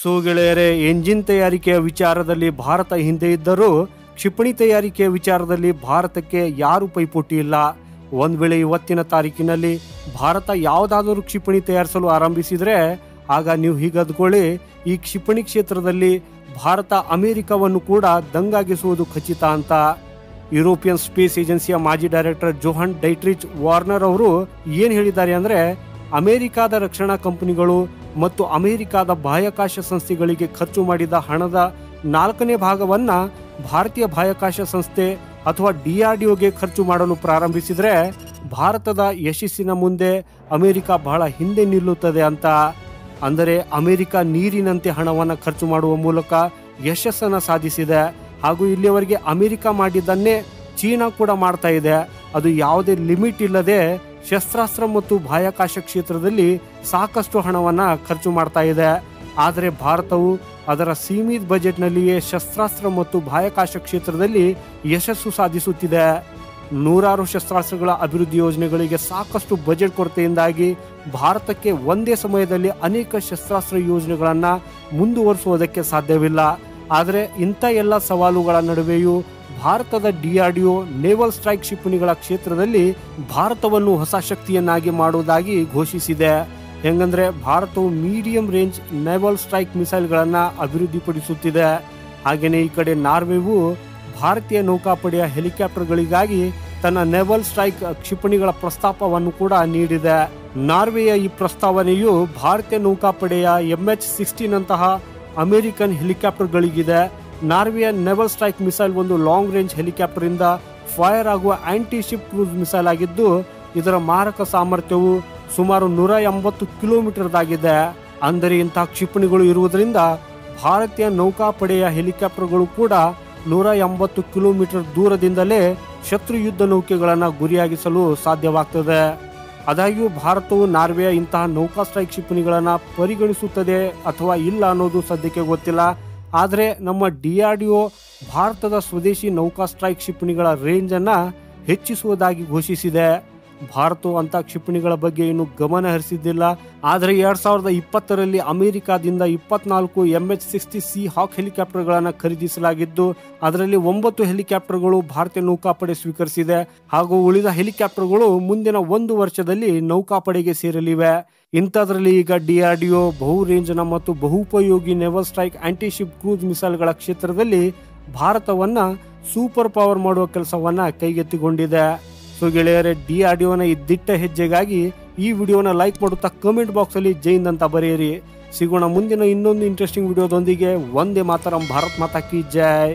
So ಗೆಳೆಯರೆ, engine ತಯಾರಿಕೆಯ ವಿಚಾರದಲ್ಲಿ ಭಾರತ ಹಿಂದೆ ಇದ್ದರೂ ಕ್ಷಿಪಣಿ ತಯಾರಿಕೆಯ ವಿಚಾರದಲ್ಲಿ ಭಾರತಕ್ಕೆ ಯಾರು ಪೈಪೋಟಿ ಇಲ್ಲ. ಒಂದ್ ವೇಳೆ ಇವತ್ತಿನ ತಾರೀಕಿನಲ್ಲಿ ಭಾರತ ಯಾವುದಾದರೂ ಕ್ಷಿಪಣಿ ತಯಾರಿಸಲು ಆರಂಭಿಸಿದ್ರೆ ಆಗ ನೀವು ಹೀಗದ್ಕೊಳ್ಳಿ, ಈ ಕ್ಷಿಪಣಿ ಕ್ಷೇತ್ರದಲ್ಲಿ ಭಾರತ ಅಮೆರಿಕವನ್ನು ಕೂಡ ದಂಗಾಗಿಸುವುದು ಖಚಿತ ಅಂತ. ಯುರೋಪಿಯನ್ ಸ್ಪೇಸ್ ಏಜೆನ್ಸಿಯ ಮಾಜಿ ಡೈರೆಕ್ಟರ್ ಜೋಹನ್ ಡೈಟ್ರಿಚ್ ವಾರ್ನರ್ ಅವರು ಏನ್ ಹೇಳಿದ್ದಾರೆ ಅಂದ್ರೆ, ಅಮೆರಿಕಾದ ರಕ್ಷಣಾ ಕಂಪನಿಗಳು ಮತ್ತು ಅಮೆರಿಕಾದ ಬಾಹ್ಯಾಕಾಶ ಸಂಸ್ಥೆಗಳಿಗೆ ಖರ್ಚು ಮಾಡಿದ ಹಣದ 4ನೇ ಭಾಗವನ್ನ ಭಾರತೀಯ ಬಾಹ್ಯಾಕಾಶ ಸಂಸ್ಥೆ ಅಥವಾ DRDOಗೆ ಖರ್ಚು ಮಾಡಲು ಪ್ರಾರಂಭಿಸಿದ್ರೆ ಭಾರತದ ಯಶಸ್ಸಿನ ಮುಂದೆ ಅಮೆರಿಕ ಬಹಳ ಹಿಂದೆ ನಿಲ್ಲುತ್ತದೆ ಅಂತ. ಅಂದರೆ ಅಮೆರಿಕ ನೀರಿನಂತೆ ಹಣವನ್ನು ಖರ್ಚು ಮಾಡುವ ಮೂಲಕ ಯಶಸ್ಸನ್ನು ಸಾಧಿಸಿದೆ. ಹಾಗೂ ಇಲ್ಲಿಯವರೆಗೆ ಅಮೆರಿಕ ಮಾಡಿದ್ದನ್ನೇ ಚೀನಾ ಕೂಡ ಮಾಡ್ತಾ ಇದೆ. ಅದು ಯಾವುದೇ ಲಿಮಿಟ್ ಇಲ್ಲದೆ ಶಸ್ತ್ರಾಸ್ತ್ರ ಮತ್ತು ಬಾಹ್ಯಾಕಾಶ ಕ್ಷೇತ್ರದಲ್ಲಿ ಸಾಕಷ್ಟು ಹಣವನ್ನು ಖರ್ಚು ಮಾಡ್ತಾ ಇದೆ. ಆದರೆ ಭಾರತವು ಅದರ ಸೀಮಿತ ಬಜೆಟ್ನಲ್ಲಿಯೇ ಶಸ್ತ್ರಾಸ್ತ್ರ ಮತ್ತು ಬಾಹ್ಯಾಕಾಶ ಕ್ಷೇತ್ರದಲ್ಲಿ ಯಶಸ್ಸು ಸಾಧಿಸುತ್ತಿದೆ. ನೂರಾರು ಶಸ್ತ್ರಾಸ್ತ್ರಗಳ ಅಭಿವೃದ್ಧಿ ಯೋಜನೆಗಳಿಗೆ ಸಾಕಷ್ಟು ಬಜೆಟ್ ಕೊರತೆಯಿಂದಾಗಿ ಭಾರತಕ್ಕೆ ಒಂದೇ ಸಮಯದಲ್ಲಿ ಅನೇಕ ಶಸ್ತ್ರಾಸ್ತ್ರ ಯೋಜನೆಗಳನ್ನು ಮುಂದುವರಿಸುವುದಕ್ಕೆ ಸಾಧ್ಯವಿಲ್ಲ. ಆದರೆ ಇಂಥ ಎಲ್ಲ ಸವಾಲುಗಳ ನಡುವೆಯೂ ಭಾರತದ DRDO ನೇವಲ್ ಸ್ಟ್ರೈಕ್ ಕ್ಷಿಪಣಿಗಳ ಕ್ಷೇತ್ರದಲ್ಲಿ ಭಾರತವನ್ನು ಹೊಸ ಶಕ್ತಿಯನ್ನಾಗಿ ಮಾಡುವುದಾಗಿ ಘೋಷಿಸಿದೆ. ಹೆಂಗಂದ್ರೆ ಭಾರತವು ಮೀಡಿಯಂ ರೇಂಜ್ ನೇವಲ್ ಸ್ಟ್ರೈಕ್ ಮಿಸೈಲ್ಗಳನ್ನು ಅಭಿವೃದ್ಧಿಪಡಿಸುತ್ತಿದೆ. ಹಾಗೆಯೇ ಈ ಕಡೆ ನಾರ್ವೆವು ಭಾರತೀಯ ನೌಕಾಪಡೆಯ ಹೆಲಿಕಾಪ್ಟರ್ಗಳಿಗಾಗಿ ತನ್ನ ನೇವಲ್ ಸ್ಟ್ರೈಕ್ ಕ್ಷಿಪಣಿಗಳ ಪ್ರಸ್ತಾಪವನ್ನು ಕೂಡ ನೀಡಿದೆ. ನಾರ್ವೆಯ ಈ ಪ್ರಸ್ತಾವನೆಯು ಭಾರತೀಯ ನೌಕಾಪಡೆಯ MH-16 ಅಂತಹ ಅಮೆರಿಕನ್ ಹೆಲಿಕಾಪ್ಟರ್ಗಳಿಗಿದೆ. ನಾರ್ವೆಯ ನೇವಲ್ ಸ್ಟ್ರೈಕ್ ಮಿಸೈಲ್ ಒಂದು ಲಾಂಗ್ ರೇಂಜ್ ಹೆಲಿಕಾಪ್ಟರ್ ಇಂದ ಫೈರ್ ಆಗುವ ಆಂಟಿ ಶಿಪ್ ಕ್ರೂಸ್ ಮಿಸೈಲ್ ಆಗಿದ್ದು, ಇದರ ಮಾರಕ ಸಾಮರ್ಥ್ಯವು ಸುಮಾರು 180 ಕಿಲೋಮೀಟರ್ದಾಗಿದೆ. ಅಂದರೆ ಇಂತಹ ಕ್ಷಿಪಣಿಗಳು ಇರುವುದರಿಂದ ಭಾರತೀಯ ನೌಕಾಪಡೆಯ ಹೆಲಿಕಾಪ್ಟರ್ಗಳು ಕೂಡ 180 ಕಿಲೋಮೀಟರ್ ದೂರದಿಂದಲೇ ಶತ್ರು ಯುದ್ಧ ನೌಕೆಗಳನ್ನು ಗುರಿಯಾಗಿಸಲು ಸಾಧ್ಯವಾಗ್ತದೆ. ಆದಾಗ್ಯೂ ಭಾರತವು ನಾರ್ವೆಯ ಇಂತಹ ನೌಕಾ ಸ್ಟ್ರೈಕ್ ಕ್ಷಿಪಣಿಗಳನ್ನು ಪರಿಗಣಿಸುತ್ತದೆ ಅಥವಾ ಇಲ್ಲ ಅನ್ನೋದು ಸದ್ಯಕ್ಕೆ ಗೊತ್ತಿಲ್ಲ. ಆದರೆ ನಮ್ಮ DRDO ಭಾರತದ ಸ್ವದೇಶಿ ನೌಕಾ ಸ್ಟ್ರೈಕ್ ಕ್ಷಿಪಣಿಗಳ ರೇಂಜನ್ನು ಹೆಚ್ಚಿಸುವುದಾಗಿ ಘೋಷಿಸಿದೆ. ಭಾರತವು ಅಂಥ ಕ್ಷಿಪಣಿಗಳ ಬಗ್ಗೆ ಇನ್ನು ಗಮನ ಹರಿಸಿದ್ದಿಲ್ಲ. ಆದರೆ 2020ರಲ್ಲಿ ಅಮೆರಿಕಾದಿಂದ 24 MH-60C ಹಾಕ್ ಹೆಲಿಕಾಪ್ಟರ್ಗಳನ್ನು ಖರೀದಿಸಲಾಗಿದ್ದು, ಅದರಲ್ಲಿ 9 ಹೆಲಿಕಾಪ್ಟರ್ಗಳು ಭಾರತೀಯ ನೌಕಾಪಡೆ ಸ್ವೀಕರಿಸಿದೆ. ಹಾಗೂ ಉಳಿದ ಹೆಲಿಕಾಪ್ಟರ್ಗಳು ಮುಂದಿನ 1 ವರ್ಷದಲ್ಲಿ ನೌಕಾಪಡೆಗೆ ಸೇರಲಿವೆ. ಇಂಥದ್ರಲ್ಲಿ ಈಗ DRDO ಬಹು ರೇಂಜ್ನ ಮತ್ತು ಬಹುಪಯೋಗಿ naval strike anti ship cruise ಮಿಸೈಲ್ಗಳ ಕ್ಷೇತ್ರದಲ್ಲಿ ಭಾರತವನ್ನ ಸೂಪರ್ ಪವರ್ ಮಾಡುವ ಕೆಲಸವನ್ನ ಕೈಗೆತ್ತಿಕೊಂಡಿದೆ. ಸೊ ಗೆಳೆಯರೆ, DRDOನ ಈ ದಿಟ್ಟ ಹೆಜ್ಜೆಗಾಗಿ ಈ ವಿಡಿಯೋನ ಲೈಕ್ ಮಾಡುತ್ತಾ ಕಮೆಂಟ್ ಬಾಕ್ಸ್ ಅಲ್ಲಿ ಜೈ ಹಿಂದ್ ಅಂತ ಬರೆಯಿರಿ. ಸಿಗೋಣ ಮುಂದಿನ ಇನ್ನೊಂದು ಇಂಟ್ರೆಸ್ಟಿಂಗ್ ವಿಡಿಯೋದೊಂದಿಗೆ. ವಂದೇ ಮಾತರಂ. ಭಾರತ್ ಮಾತಾ ಕಿ ಜೈ.